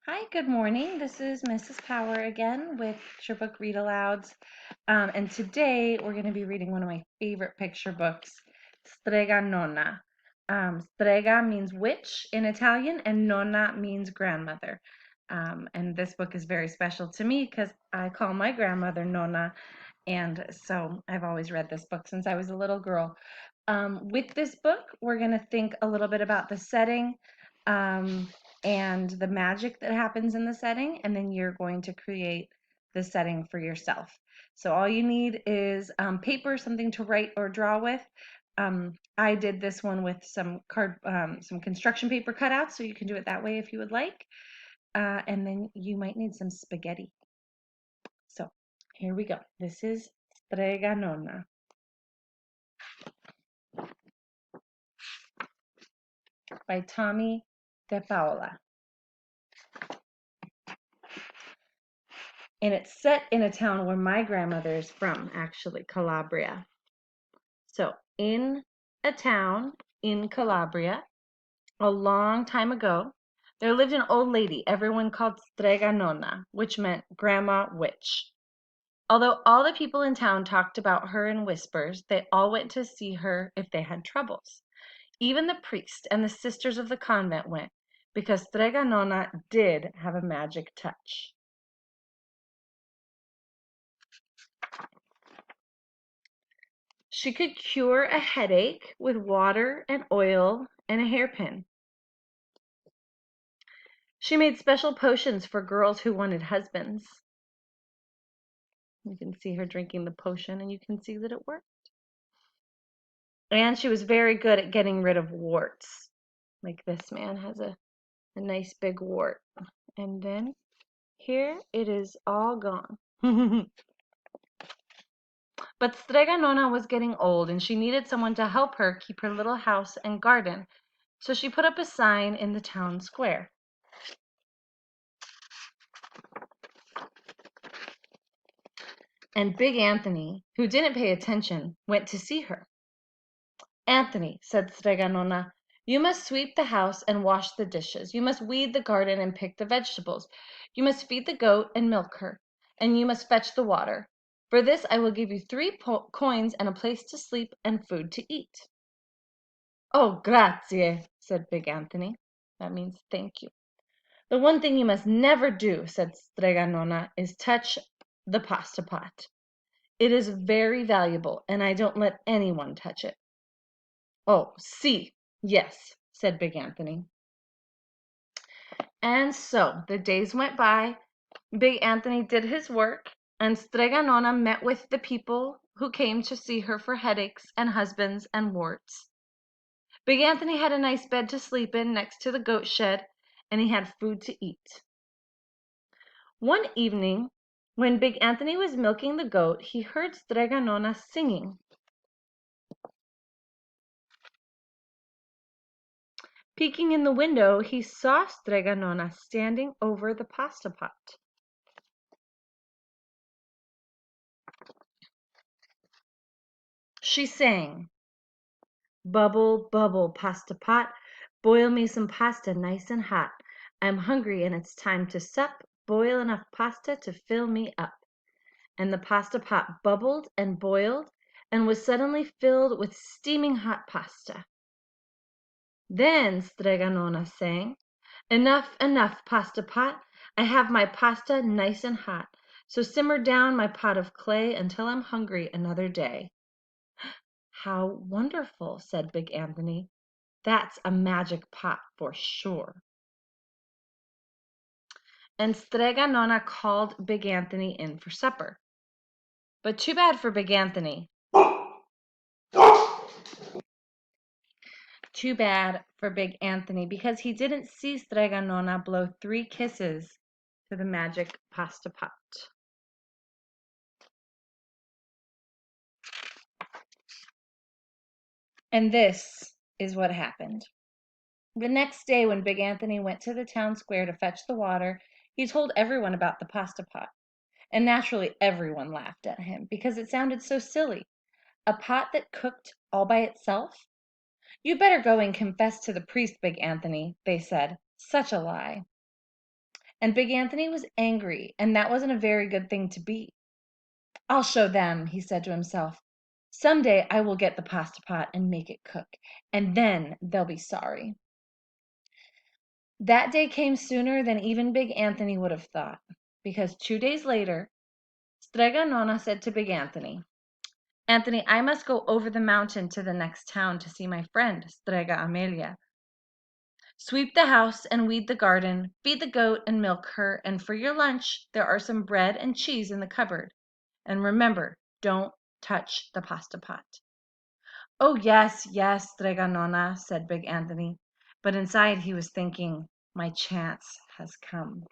Hi, good morning. This is Mrs. Power again with Picture Book Read Alouds. And today we're going to be reading one of my favorite picture books, Strega Nonna. Strega means witch in Italian, and Nonna means grandmother. And this book is very special to me because I call my grandmother Nona, and so I've always read this book since I was a little girl. With this book, we're going to think a little bit about the setting. And the magic that happens in the setting, and then you're going to create the setting for yourself. So all you need is paper, something to write or draw with. I did this one with some some construction paper cutouts, so you can do it that way if you would like. And then you might need some spaghetti. So here we go. This is Strega Nonna by Tommy De Paola. And it's set in a town where my grandmother is from, actually, Calabria. So, in a town in Calabria, a long time ago, there lived an old lady everyone called Strega Nonna, which meant grandma witch. Although all the people in town talked about her in whispers, they all went to see her if they had troubles. Even the priest and the sisters of the convent went, because Strega Nonna did have a magic touch. She could cure a headache with water and oil and a hairpin. She made special potions for girls who wanted husbands. You can see her drinking the potion, and you can see that it worked. And she was very good at getting rid of warts. Like this man has a nice big wart. And then here it is all gone. But Strega Nonna was getting old, and she needed someone to help her keep her little house and garden. So she put up a sign in the town square. And Big Anthony, who didn't pay attention, went to see her. "Anthony," said Strega Nonna, "you must sweep the house and wash the dishes. You must weed the garden and pick the vegetables. You must feed the goat and milk her, and you must fetch the water. For this I will give you 3 coins and a place to sleep and food to eat." "Oh, grazie," said Big Anthony. That means thank you. "The one thing you must never do," said Strega Nonna, "is touch the pasta pot. It is very valuable, and I don't let anyone touch it." "Oh, si, yes," said Big Anthony. And so the days went by. Big Anthony did his work, and Strega Nonna met with the people who came to see her for headaches and husbands and warts. Big Anthony had a nice bed to sleep in next to the goat shed, and he had food to eat. One evening, when Big Anthony was milking the goat, he heard Strega Nonna singing. Peeking in the window, he saw Strega Nonna standing over the pasta pot. She sang, "Bubble, bubble, pasta pot, boil me some pasta nice and hot. I'm hungry and it's time to sup. Boil enough pasta to fill me up." And the pasta pot bubbled and boiled and was suddenly filled with steaming hot pasta. Then Strega Nonna sang, "Enough, enough, pasta pot. I have my pasta nice and hot. So simmer down my pot of clay until I'm hungry another day." "How wonderful," said Big Anthony. "That's a magic pot for sure." And Strega Nonna called Big Anthony in for supper. But too bad for Big Anthony. Too bad for Big Anthony, because he didn't see Strega Nonna blow 3 kisses to the magic pasta pot. And this is what happened. The next day, when Big Anthony went to the town square to fetch the water, he told everyone about the pasta pot. And naturally, everyone laughed at him because it sounded so silly. A pot that cooked all by itself? "You better go and confess to the priest, Big Anthony," they said. "Such a lie." and Big Anthony was angry, and that wasn't a very good thing to be. "I'll show them," he said to himself. "Some day I will get the pasta pot and make it cook, and then they'll be sorry." That day came sooner than even Big Anthony would have thought, because 2 days later, Strega Nona said to Big Anthony, "Anthony, I must go over the mountain to the next town to see my friend, Strega Amelia. Sweep the house and weed the garden, feed the goat and milk her, and for your lunch there are some bread and cheese in the cupboard. And remember, don't touch the pasta pot." "Oh, yes, yes, Strega Nona," said Big Anthony, but inside he was thinking, "My chance has come."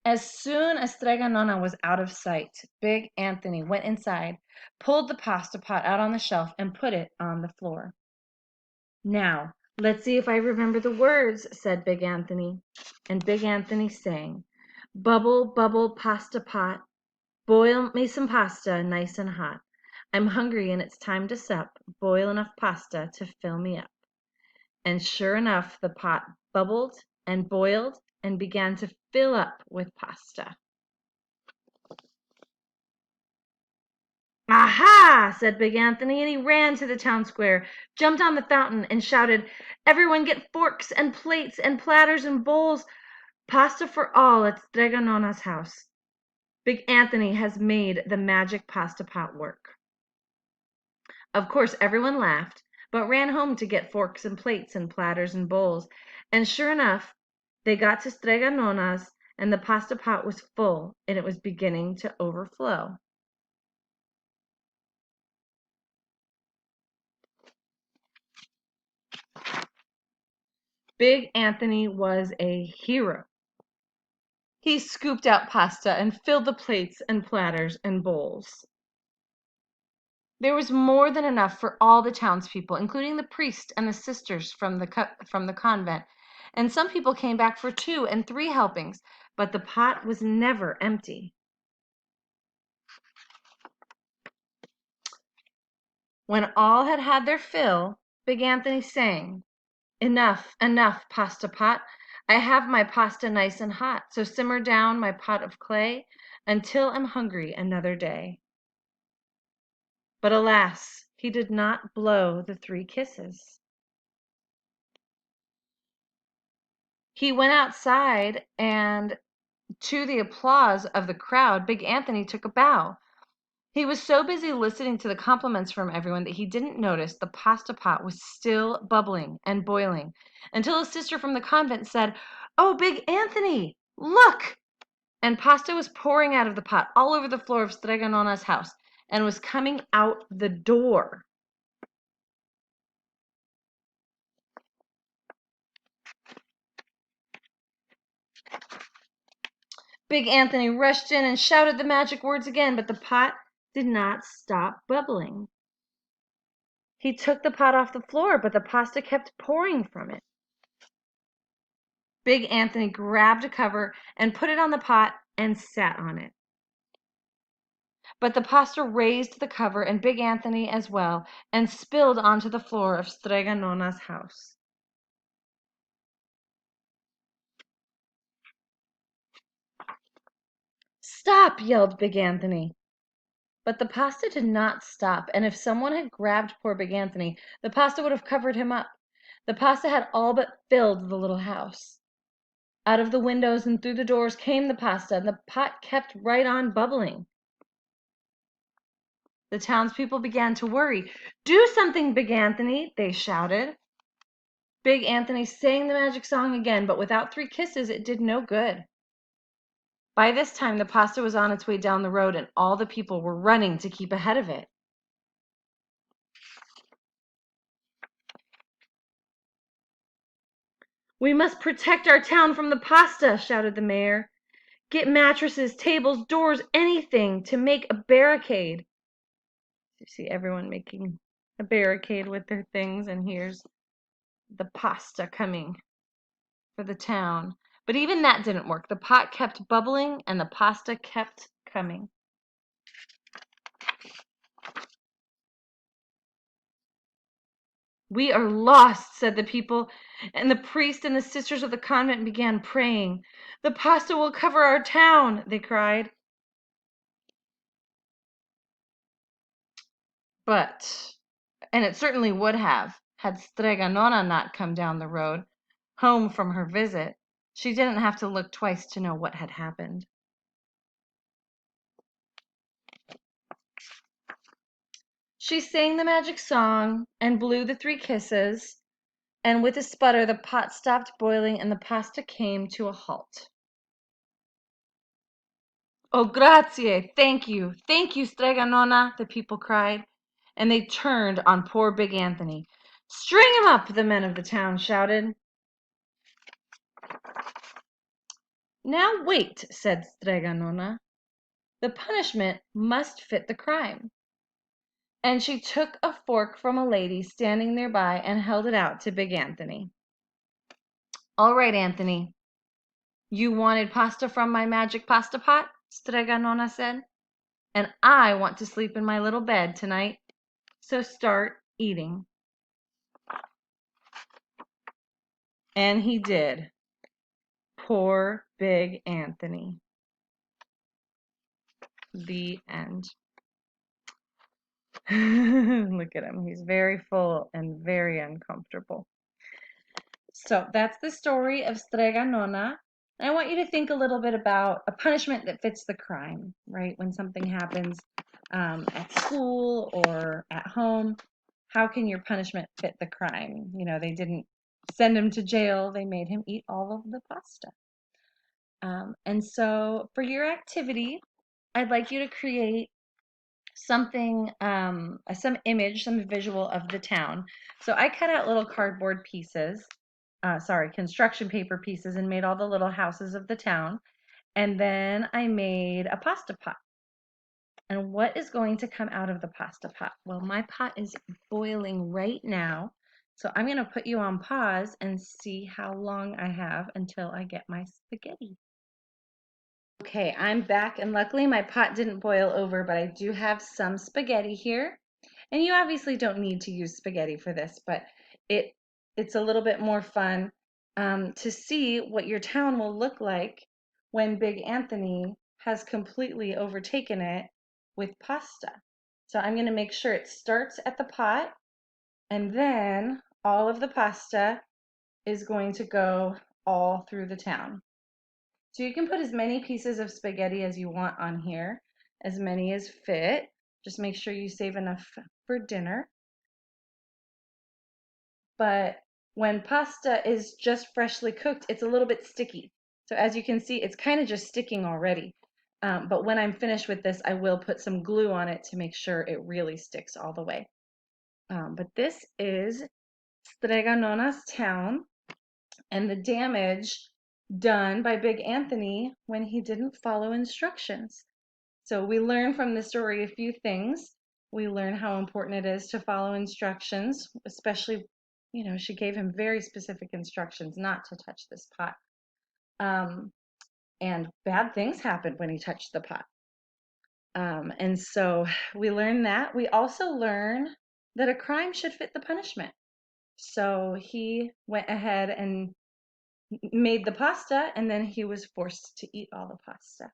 As soon as Strega Nona was out of sight, Big Anthony went inside, pulled the pasta pot out on the shelf, and put it on the floor. "Now, let's see if I remember the words," said Big Anthony. And Big Anthony sang, "Bubble, bubble, pasta pot, boil me some pasta nice and hot. I'm hungry and it's time to sup. Boil enough pasta to fill me up." And sure enough, the pot bubbled and boiled and began to fill up with pasta. "Aha!" said Big Anthony, and he ran to the town square, jumped on the fountain, and shouted, "Everyone get forks and plates and platters and bowls. Pasta for all at Strega Nona's house. Big Anthony has made the magic pasta pot work." Of course, everyone laughed, but ran home to get forks and plates and platters and bowls. And sure enough, they got to Strega Nona's, and the pasta pot was full, and it was beginning to overflow. Big Anthony was a hero. He scooped out pasta and filled the plates and platters and bowls. There was more than enough for all the townspeople, including the priest and the sisters from the convent. And some people came back for 2 and 3 helpings, but the pot was never empty. When all had had their fill, Big Anthony sang, "Enough, enough, pasta pot. I have my pasta nice and hot, so simmer down my pot of clay until I'm hungry another day." But alas, he did not blow the 3 kisses. He went outside, and to the applause of the crowd, Big Anthony took a bow. He was so busy listening to the compliments from everyone that he didn't notice the pasta pot was still bubbling and boiling, until a sister from the convent said, "Oh, Big Anthony, look!" And pasta was pouring out of the pot all over the floor of Strega Nona's house and was coming out the door. Big Anthony rushed in and shouted the magic words again, but the pot did not stop bubbling. He took the pot off the floor, but the pasta kept pouring from it. Big Anthony grabbed a cover and put it on the pot and sat on it. But the pasta raised the cover and Big Anthony as well and spilled onto the floor of Strega Nona's house. "Stop!" yelled Big Anthony. But the pasta did not stop, and if someone had grabbed poor Big Anthony, the pasta would have covered him up. The pasta had all but filled the little house. Out of the windows and through the doors came the pasta, and the pot kept right on bubbling. The townspeople began to worry. "Do something, Big Anthony," they shouted. Big Anthony sang the magic song again, but without 3 kisses, it did no good. By this time, the pasta was on its way down the road, and all the people were running to keep ahead of it. "We must protect our town from the pasta," shouted the mayor. "Get mattresses, tables, doors, anything to make a barricade." You see everyone making a barricade with their things, and here's the pasta coming for the town. But even that didn't work. The pot kept bubbling, and the pasta kept coming. "We are lost," said the people, and the priest and the sisters of the convent began praying. "The pasta will cover our town," they cried. And it certainly would have, had Strega Nona not come down the road, home from her visit. She didn't have to look twice to know what had happened. She sang the magic song and blew the 3 kisses, and with a sputter the pot stopped boiling and the pasta came to a halt. "Oh, grazie! Thank you, Strega Nonna!" the people cried, and they turned on poor Big Anthony. "String him up!" the men of the town shouted. "Now wait," said Strega Nonna. "The punishment must fit the crime." And she took a fork from a lady standing nearby and held it out to Big Anthony. "All right, Anthony. You wanted pasta from my magic pasta pot," Strega Nonna said, "and I want to sleep in my little bed tonight. So start eating." And he did. Poor Big Anthony. The end. Look at him. He's very full and very uncomfortable. So that's the story of Strega Nonna. And I want you to think a little bit about a punishment that fits the crime, right? When something happens at school or at home, how can your punishment fit the crime? You know, they didn't send him to jail, they made him eat all of the pasta. And so for your activity, I'd like you to create something, some image, some visual of the town. So I cut out little cardboard pieces, construction paper pieces, and made all the little houses of the town. And then I made a pasta pot. And what is going to come out of the pasta pot? Well, my pot is boiling right now. So I'm going to put you on pause and see how long I have until I get my spaghetti. Okay, I'm back, and luckily my pot didn't boil over, but I do have some spaghetti here. And you obviously don't need to use spaghetti for this, but it's a little bit more fun to see what your town will look like when Big Anthony has completely overtaken it with pasta. So I'm going to make sure it starts at the pot, and then all of the pasta is going to go all through the town. So you can put as many pieces of spaghetti as you want on here, as many as fit. Just make sure you save enough for dinner. But when pasta is just freshly cooked, it's a little bit sticky. So as you can see, it's kind of just sticking already. But when I'm finished with this, I will put some glue on it to make sure it really sticks all the way. But this is Strega Nonna's town and the damage done by Big Anthony when he didn't follow instructions. So we learn from the story a few things. We learn how important it is to follow instructions, especially, you know, she gave him very specific instructions not to touch this pot. And bad things happened when he touched the pot. And so we learn that. We also learn that a crime should fit the punishment. So he went ahead and made the pasta, and then he was forced to eat all the pasta.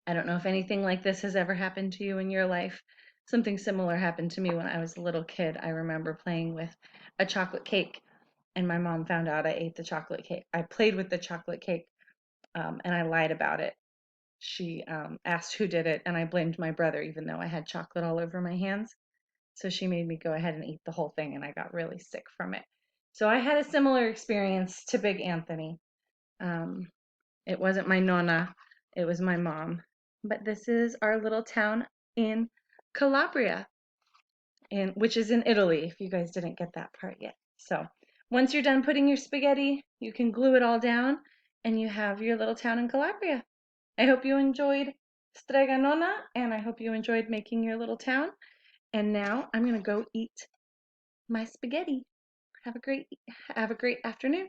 I don't know if anything like this has ever happened to you in your life. Something similar happened to me when I was a little kid. I remember playing with a chocolate cake, and my mom found out I ate the chocolate cake. I played with the chocolate cake, and I lied about it. She asked who did it, and I blamed my brother, even though I had chocolate all over my hands. So she made me go ahead and eat the whole thing, and I got really sick from it. So I had a similar experience to Big Anthony. It wasn't my Nona, it was my mom. But this is our little town in Calabria, which is in Italy, if you guys didn't get that part yet. So once you're done putting your spaghetti, you can glue it all down, and you have your little town in Calabria. I hope you enjoyed Strega Nonna, and I hope you enjoyed making your little town. And now I'm going to go eat my spaghetti. Have a great afternoon.